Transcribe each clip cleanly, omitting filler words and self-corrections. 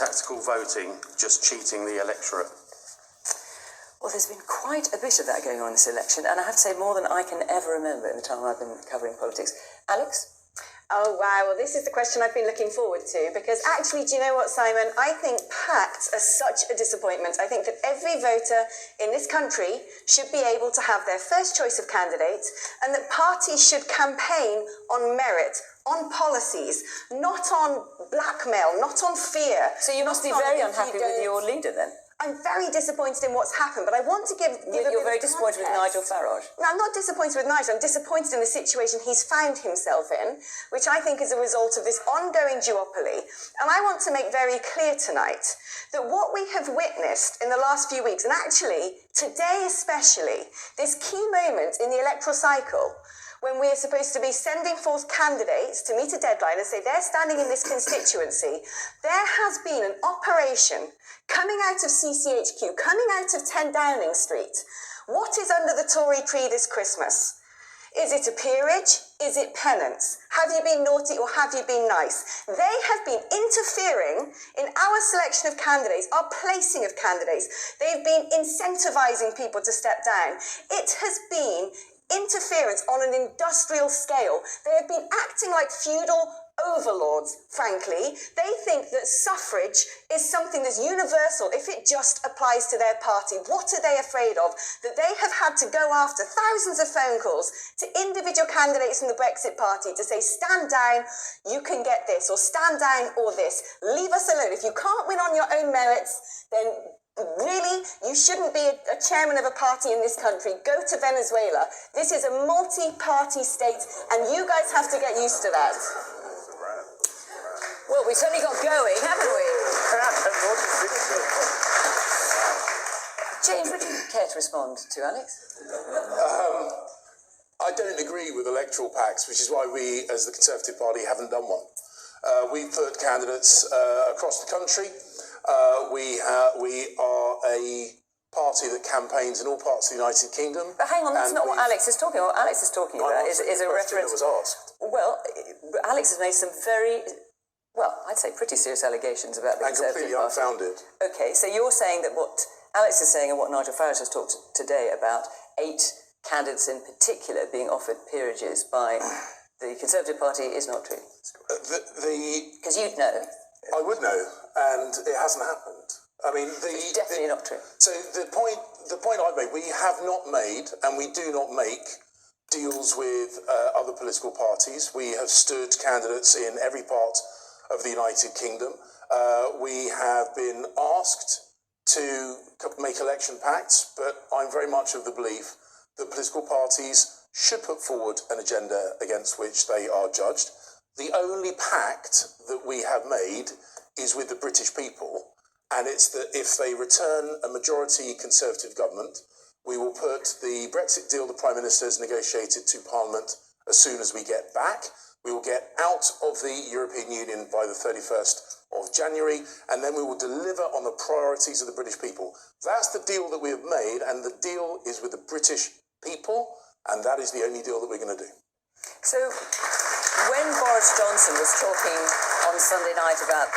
tactical voting just cheating the electorate? Well, there's been quite a bit of that going on in this election, and I have to say more than I can ever remember in the time I've been covering politics. Alex? Oh, wow. Well, this is the question I've been looking forward to, because actually, do you know what, Simon? I think pacts are such a disappointment. I think that every voter in this country should be able to have their first choice of candidates, and that parties should campaign on merit, on policies, not on blackmail, not on fear. So you must be very unhappy with your leader, then? I'm very disappointed in what's happened, but I want to give You're very disappointed with Nigel Farage? No, I'm not disappointed with Nigel. I'm disappointed in the situation he's found himself in, which I think is a result of this ongoing duopoly. And I want to make very clear tonight that what we have witnessed in the last few weeks, and actually today especially, this key moment in the electoral cycle, when we are supposed to be sending forth candidates to meet a deadline and say they're standing in this constituency, there has been an operation coming out of CCHQ, coming out of 10 Downing Street. What is under the Tory tree this Christmas? Is it a peerage? Is it penance? Have you been naughty or have you been nice? They have been interfering in our selection of candidates, our placing of candidates. They've been incentivising people to step down. It has been interference on an industrial scale. They have been acting like feudal overlords, frankly. They think that suffrage is something that's universal if it just applies to their party. What are they afraid of? That they have had to go after thousands of phone calls to individual candidates from the Brexit party to say, stand down, you can get this, or stand down or this. Leave us alone. If you can't win on your own merits, then really, you shouldn't be a chairman of a party in this country. Go to Venezuela. This is a multi-party state, and you guys have to get used to that. Well, we certainly got going, haven't we? James, would you care to respond to Alex? I don't agree with electoral pacts, which is why we, as the Conservative Party, haven't done one. We put candidates across the country. We are a party that campaigns in all parts of the United Kingdom. But hang on, that's not what Alex is talking about. What Alex is talking about is a reference. That was asked. Well, Alex has made some very, well, I'd say pretty serious allegations about the Conservative Party. And completely unfounded. Okay, so you're saying that what Alex is saying and what Nigel Farage has talked today about 8 candidates in particular being offered peerages by the Conservative Party is not true. Because you'd know. I would know, and it hasn't happened. I mean, it's definitely not true. So the point I've made, we have not made, and we do not make deals with other political parties. We have stood candidates in every part of the United Kingdom. We have been asked to make election pacts, but I'm very much of the belief that political parties should put forward an agenda against which they are judged. The only pact that we have made is with the British people, and it's that if they return a majority Conservative government, we will put the Brexit deal the Prime Minister has negotiated to Parliament as soon as we get back. We will get out of the European Union by the 31st of January, and then we will deliver on the priorities of the British people. That's the deal that we have made, and the deal is with the British people, and that is the only deal that we're going to do. So, when Boris Johnson was talking on Sunday night about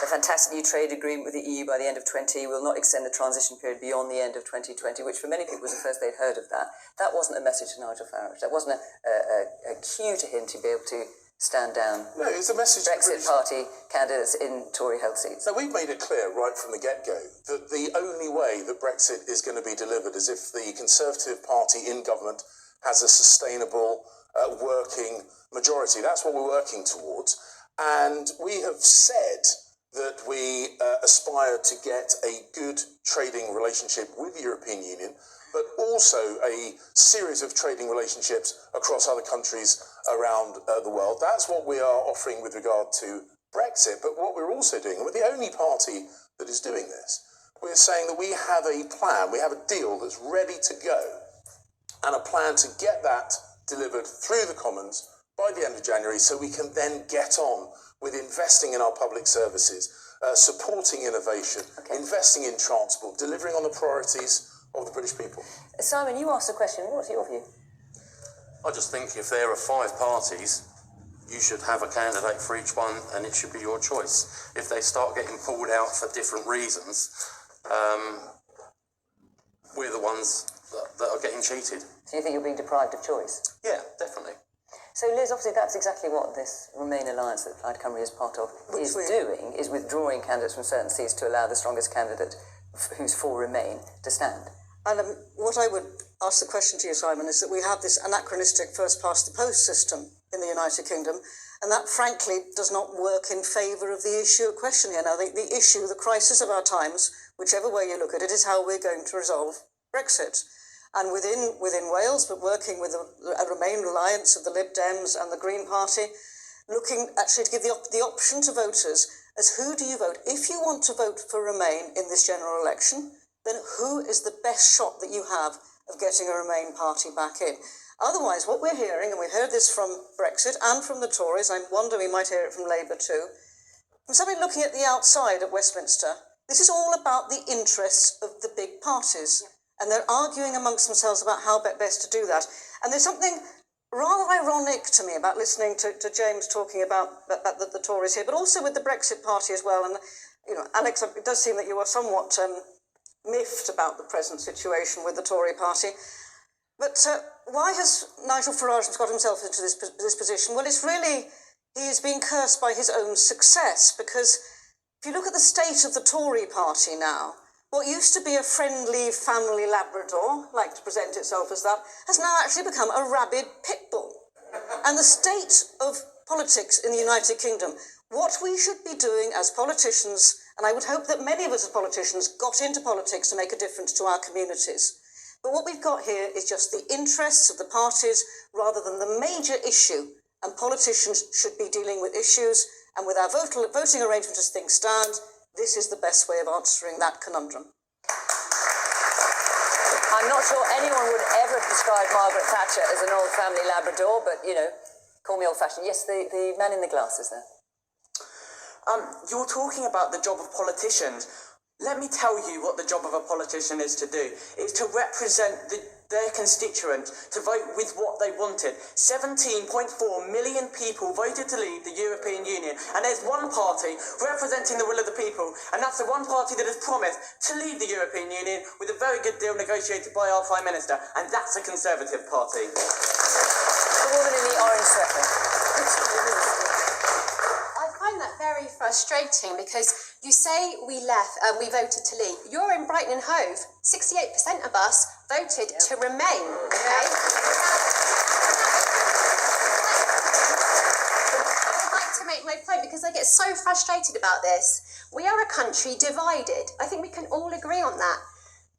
the fantastic new trade agreement with the EU by the end of 20, will not extend the transition period beyond the end of 2020, which for many people was the first they'd heard of that. That wasn't a message to Nigel Farage. That wasn't a cue to him to be able to stand down. No, it's a message Brexit Party candidates in Tory health seats. So we've made it clear right from the get-go that the only way that Brexit is going to be delivered is if the Conservative Party in government has a sustainable working majority. That's what we're working towards. And we have said that we aspire to get a good trading relationship with the European Union, but also a series of trading relationships across other countries around the world. That's what we are offering with regard to Brexit. But what we're also doing, and we're the only party that is doing this, we're saying that we have a plan, we have a deal that's ready to go, and a plan to get that delivered through the Commons by the end of January, so we can then get on with investing in our public services, supporting innovation, investing in transport, delivering on the priorities of the British people. Simon, you asked a question. What's your view? I just think if there are 5 parties, you should have a candidate for each one and it should be your choice. If they start getting pulled out for different reasons, we're the ones that are getting cheated. So you think you're being deprived of choice? Yeah, definitely. So Liz, obviously that's exactly what this Remain alliance that Plaid Cymru is part of is doing, is withdrawing candidates from certain seats to allow the strongest candidate who's for Remain to stand. And what I would ask the question to you, Simon, is that we have this anachronistic first-past-the-post system in the United Kingdom, and that, frankly, does not work in favour of the issue at question here. Now, the issue, the crisis of our times, whichever way you look at it, is how we're going to resolve Brexit. And within Wales, but working with a Remain alliance of the Lib Dems and the Green Party, looking actually to give the option to voters as who do you vote? If you want to vote for Remain in this general election, then who is the best shot that you have of getting a Remain party back in? Otherwise, what we're hearing, and we heard this from Brexit and from the Tories, I wonder we might hear it from Labour too, from somebody looking at the outside of Westminster, this is all about the interests of the big parties. And they're arguing amongst themselves about how best to do that. And there's something rather ironic to me about listening to James talking about the Tories here, but also with the Brexit party as well. And, you know, Alex, it does seem that you are somewhat miffed about the present situation with the Tory party. But why has Nigel Farage got himself into this position? Well, it's really, he is being cursed by his own success, because if you look at the state of the Tory party now, what used to be a friendly family Labrador, like to present itself as that, has now actually become a rabid pit bull. And the state of politics in the United Kingdom, what we should be doing as politicians, and I would hope that many of us as politicians got into politics to make a difference to our communities. But what we've got here is just the interests of the parties rather than the major issue, and politicians should be dealing with issues, and with our voting arrangement as things stand, this is the best way of answering that conundrum. I'm not sure anyone would ever describe Margaret Thatcher as an old family Labrador, but, you know, call me old-fashioned. Yes, the man in the glasses there. You're talking about the job of politicians. Let me tell you what the job of a politician is to do. It's to represent their constituent, to vote with what they wanted. 17.4 million people voted to leave the European Union, and there's one party representing the will of the people, and that's the one party that has promised to leave the European Union with a very good deal negotiated by our Prime Minister, and that's the Conservative Party. The woman in the orange sweater. I find that very frustrating, because you say we voted to leave. You're in Brighton and Hove. 68% of us voted to remain. Okay? I'd like to make my point, because I get so frustrated about this. We are a country divided. I think we can all agree on that.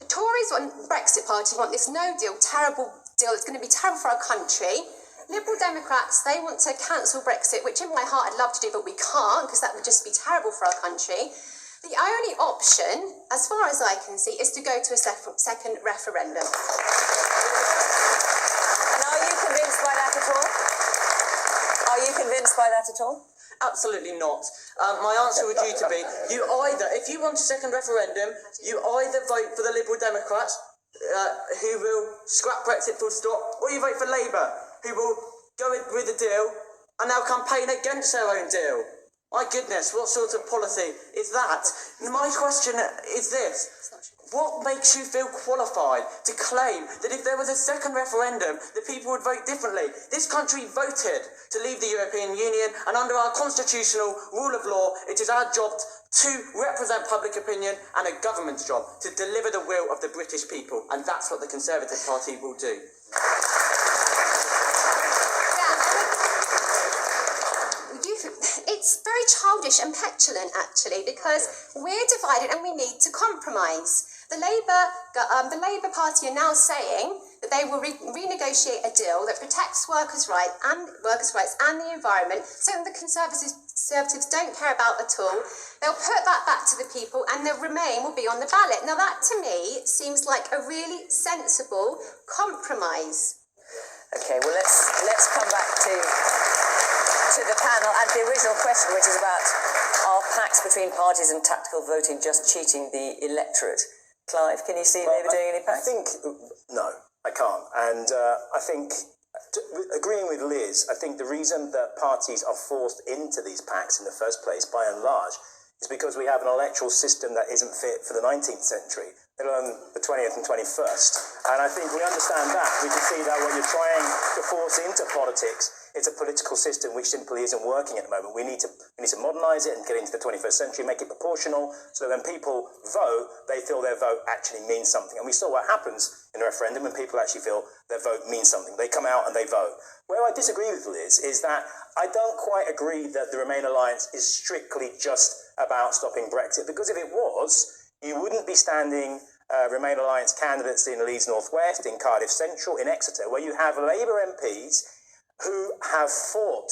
The Tories and Brexit Party want this no deal, terrible deal. It's going to be terrible for our country. Liberal Democrats, they want to cancel Brexit, which in my heart I'd love to do, but we can't, because that would just be terrible for our country. The only option, as far as I can see, is to go to a second referendum. And are you convinced by that at all? Are you convinced by that at all? Absolutely not. My answer would you to be, if you want a second referendum, you either vote for the Liberal Democrats, who will scrap Brexit full stop, or you vote for Labour, who will go with the deal and now campaign against their own deal. My goodness, what sort of policy is that? My question is this. What makes you feel qualified to claim that if there was a second referendum, the people would vote differently? This country voted to leave the European Union, and under our constitutional rule of law, it is our job to represent public opinion and a government's job to deliver the will of the British people, and that's what the Conservative Party will do. It's very childish and petulant, actually, because we're divided and we need to compromise. The Labour Party are now saying that they will renegotiate a deal that protects workers' rights and the environment, something the Conservatives don't care about at all. They'll put that back to the people, and the Remain will be on the ballot. Now, that to me seems like a really sensible compromise. Okay, well, let's come back to the panel and the original question, which is about are pacts between parties and tactical voting just cheating the electorate? Clive, can you see Labour doing any pacts? I think, no, I can't. And I think Agreeing with Liz, I think the reason that parties are forced into these pacts in the first place, by and large, is because we have an electoral system that isn't fit for the 19th century, let alone the 20th and 21st. And I think we understand that. We can see that what you're trying to force into politics, it's a political system which simply isn't working at the moment. We need to modernise it and get into the 21st century, make it proportional, so that when people vote, they feel their vote actually means something. And we saw what happens in a referendum when people actually feel their vote means something. They come out and they vote. Where I disagree with Liz is that I don't quite agree that the Remain alliance is strictly just about stopping Brexit, because if it was, you wouldn't be standing Remain alliance candidates in Leeds North West, in Cardiff Central, in Exeter, where you have Labour MPs who have fought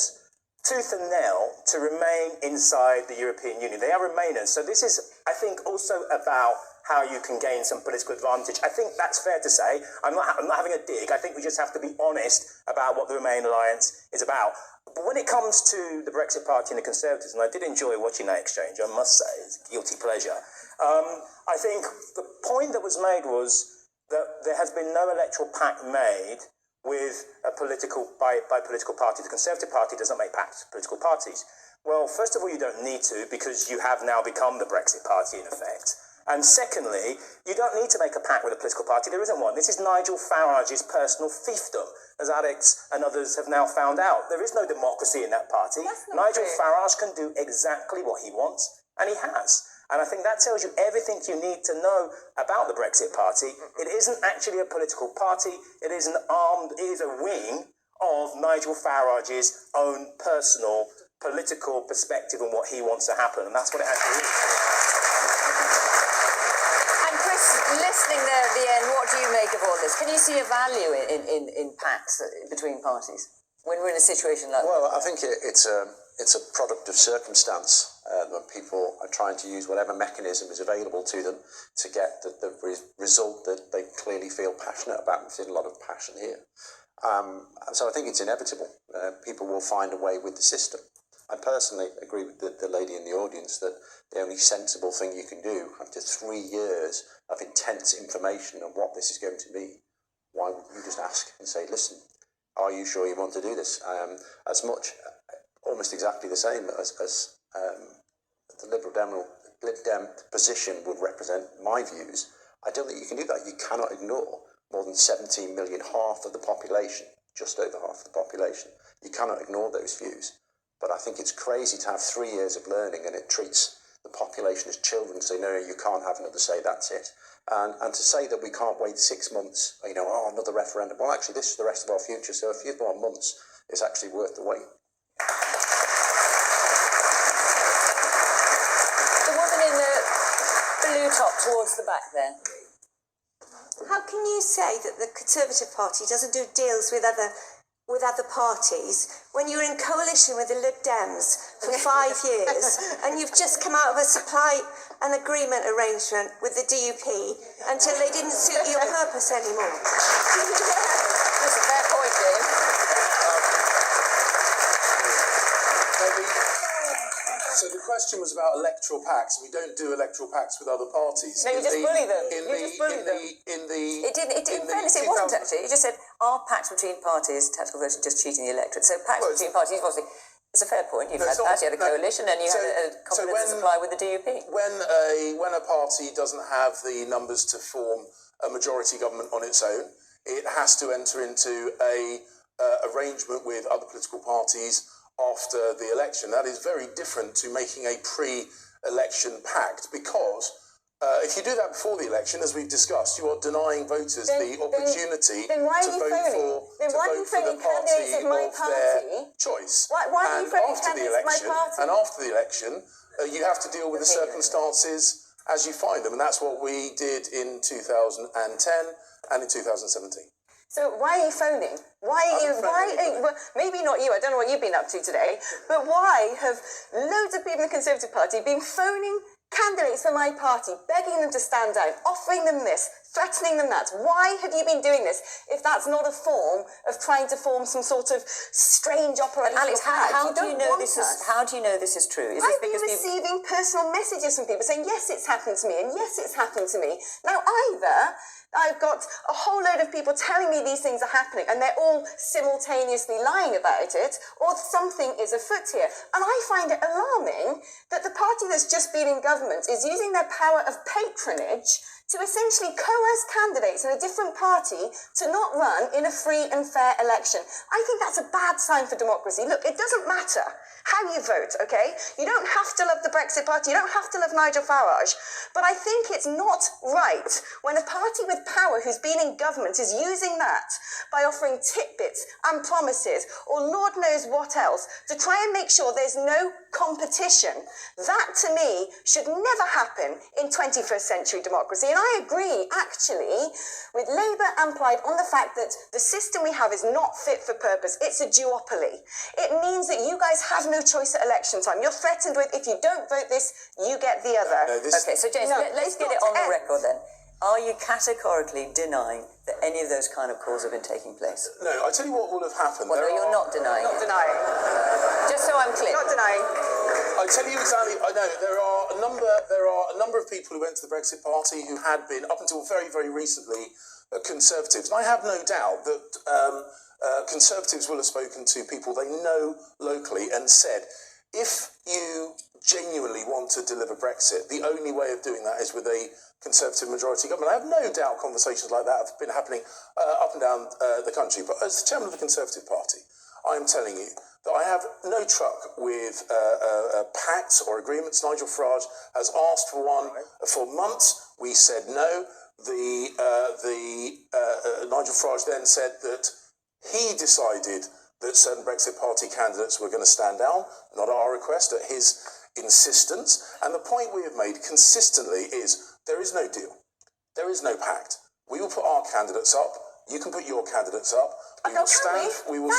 tooth and nail to remain inside the European Union. They are Remainers. So this is, I think, also about how you can gain some political advantage. I think that's fair to say. I'm not having a dig. I think we just have to be honest about what the Remain alliance is about. But when it comes to the Brexit Party and the Conservatives, and I did enjoy watching that exchange, I must say, it's a guilty pleasure. I think the point that was made was that there has been no electoral pact made with a political party. The Conservative Party doesn't make pacts with political parties. Well, first of all, you don't need to, because you have now become the Brexit Party in effect. And secondly, you don't need to make a pact with a political party. There isn't one. This is Nigel Farage's personal fiefdom, as Alex and others have now found out. There is no democracy in that party. Nigel Farage can do exactly what he wants, and he has. And I think that tells you everything you need to know about the Brexit Party. It isn't actually a political party. It is a wing of Nigel Farage's own personal political perspective on what he wants to happen. And that's what it actually is. And Chris, listening there at the end, what do you make of all this? Can you see a value in pacts between parties when we're in a situation like that? Well, I think it's a product of circumstance. When people are trying to use whatever mechanism is available to them to get the result that they clearly feel passionate about. We've seen a lot of passion here. So I think it's inevitable. People will find a way with the system. I personally agree with the lady in the audience that the only sensible thing you can do after 3 years of intense information on what this is going to be, why wouldn't you just ask and say, listen, are you sure you want to do this? As much, almost exactly the same as the Lib Dem position would represent my views. I don't think you can do that. You cannot ignore more than 17 million, half of the population, just over half of the population. You cannot ignore those views. But I think it's crazy to have 3 years of learning and it treats the population as children, say, no, you can't have another say, that's it. And to say that we can't wait 6 months, another referendum. Well, actually, this is the rest of our future, so a few more months is actually worth the wait. The woman in the blue top towards the back there. How can you say that the Conservative Party doesn't do deals with other parties when you're in coalition with the Lib Dems for 5 years and you've just come out of a supply and agreement arrangement with the DUP until they didn't suit your purpose anymore? That's a fair point, James. So the question was about electoral pacts. We don't do electoral pacts with other parties. No, you just bully them. In fairness, it wasn't actually. It just said, are pacts between parties, tactical voting, just cheating the electorate? So pacts between parties, obviously, it's a fair point. You've had a coalition and you had a confidence supply with the DUP. When a party doesn't have the numbers to form a majority government on its own, it has to enter into a arrangement with other political parties after the election. That is very different to making a pre-election pact, because if you do that before the election, as we've discussed, you are denying voters the opportunity to vote for the party of their choice. Why are you phoning candidates for my party? And after the election, you have to deal with the circumstances as you find them, and that's what we did in 2010 and in 2017. So why are you phoning? Maybe not you, I don't know what you've been up to today, but why have loads of people in the Conservative Party been phoning candidates for my party, begging them to stand down, offering them this, threatening them that? Why have you been doing this if that's not a form of trying to form some sort of strange operational Alex, how do you know this is true? Is I've been receiving personal messages from people saying, yes, it's happened to me, and yes, it's happened to me. Now, either I've got a whole load of people telling me these things are happening and they're all simultaneously lying about it, or something is afoot here. And I find it alarming that the party that's just been in government is using their power of patronage to essentially coerce candidates in a different party to not run in a free and fair election. I think that's a bad sign for democracy. Look, it doesn't matter how you vote, okay? You don't have to love the Brexit party, you don't have to love Nigel Farage, but I think it's not right when a party with power who's been in government is using that by offering tidbits and promises, or Lord knows what else, to try and make sure there's no competition. That, to me, should never happen in 21st century democracy. And I agree, actually, with Labour and Plaid on the fact that the system we have is not fit for purpose. It's a duopoly. It means that you guys have no choice at election time. You're threatened with, if you don't vote this, you get the other. Okay, so James, let's get it on the record then. Are you categorically denying that any of those kind of calls have been taking place? No, I tell you what will have happened. Well, no, you're not denying. Not denying. Just so I'm clear. Not denying. I tell you exactly. I know there are a number of people who went to the Brexit Party who had been, up until very, very recently, Conservatives, and I have no doubt that Conservatives will have spoken to people they know locally and said, if you genuinely want to deliver Brexit, the only way of doing that is with a Conservative majority government. I have no doubt conversations like that have been happening up and down the country. But as the chairman of the Conservative Party, I am telling you that I have no truck with pacts or agreements. Nigel Farage has asked for one for months. We said no. Nigel Farage then said that he decided that certain Brexit Party candidates were going to stand down, not at our request, at his insistence. And the point we have made consistently is there is no deal. There is no pact. We will put our candidates up. You can put your candidates up. We will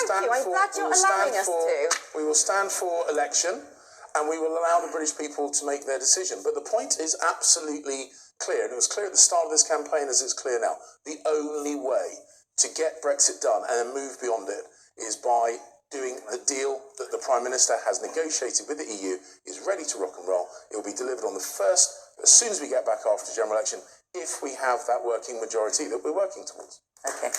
stand for election, and we will allow the British people to make their decision. But the point is absolutely clear, and it was clear at the start of this campaign as it's clear now. The only way to get Brexit done and then move beyond it is by doing the deal that the Prime Minister has negotiated with the EU, is ready to rock and roll. It will be delivered on the first, as soon as we get back after the general election, if we have that working majority that we're working towards. Okay.